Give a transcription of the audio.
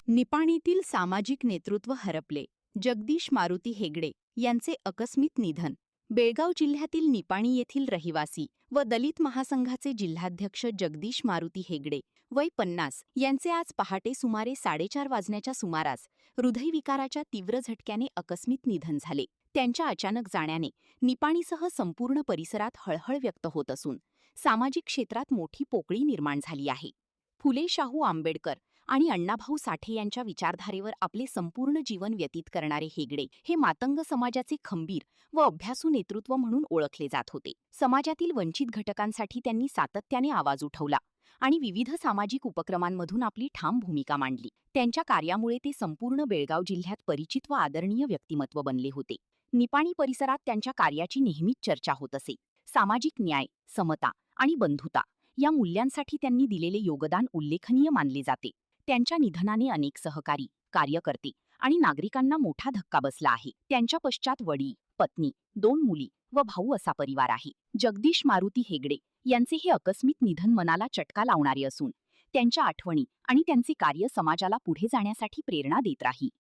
निपाणीतील सामाजिक नेतृत्व हरपले. जगदीश मारुती हेगडे यांचे आकस्मिक निधन. बेळगाव जिल्ह्यातील निपाणी येथील रहिवासी व दलित महासंघाचे जिल्हाध्यक्ष जगदीश मारुती हेगडे वय 50 यांचे आज पहाटे सुमारे 4:30 वाजण्याच्या सुमारास हृदयविकाराच्या तीव्र झटक्याने आकस्मिक निधन झाले. त्यांच्या अचानक जाण्याने निपाणीसह संपूर्ण परिसरात हळहळ व्यक्त होत असून सामाजिक क्षेत्रात मोठी पोकळी निर्माण झाली आहे. फुले शाहू आंबेडकर आणि अण्णाभाऊ साठे यांच्या विचारधारेवर आपले संपूर्ण जीवन व्यतीत करणारे हेगडे हे मातंग समाजाचे खंबीर व अभ्यासू नेतृत्व म्हणून ओळखले जात होते. समाजातील वंचित घटकांसाठी त्यांनी सातत्याने आवाज उठवला आणि विविध सामाजिक उपक्रमांमधून आपली ठाम भूमिका मांडली. त्यांच्या कार्यामुळे ते संपूर्ण बेळगाव जिल्ह्यात परिचित व आदरणीय व्यक्तिमत्व बनले होते. निपाणी परिसरात त्यांच्या कार्याची नेहमीच चर्चा होत असे. सामाजिक न्याय, समता आणि बंधुता या मूल्यांसाठी त्यांनी दिलेले योगदान उल्लेखनीय मानले जाते. त्यांच्या निधनाने अनेक सहकारी, कार्यकर्ते आणि नागरिकांना मोठा धक्का बसला आहे. त्यांच्या पश्चात वडील, पत्नी, 2 मुली व भाऊ असा परिवार आहे. जगदीश मारुती हेगडे यांचे हे आकस्मिक निधन मनाला चटका लावणारे असून त्यांच्या आठवणी आणि त्यांचे कार्य समाजाला पुढे जाण्यासाठी प्रेरणा देत राहील.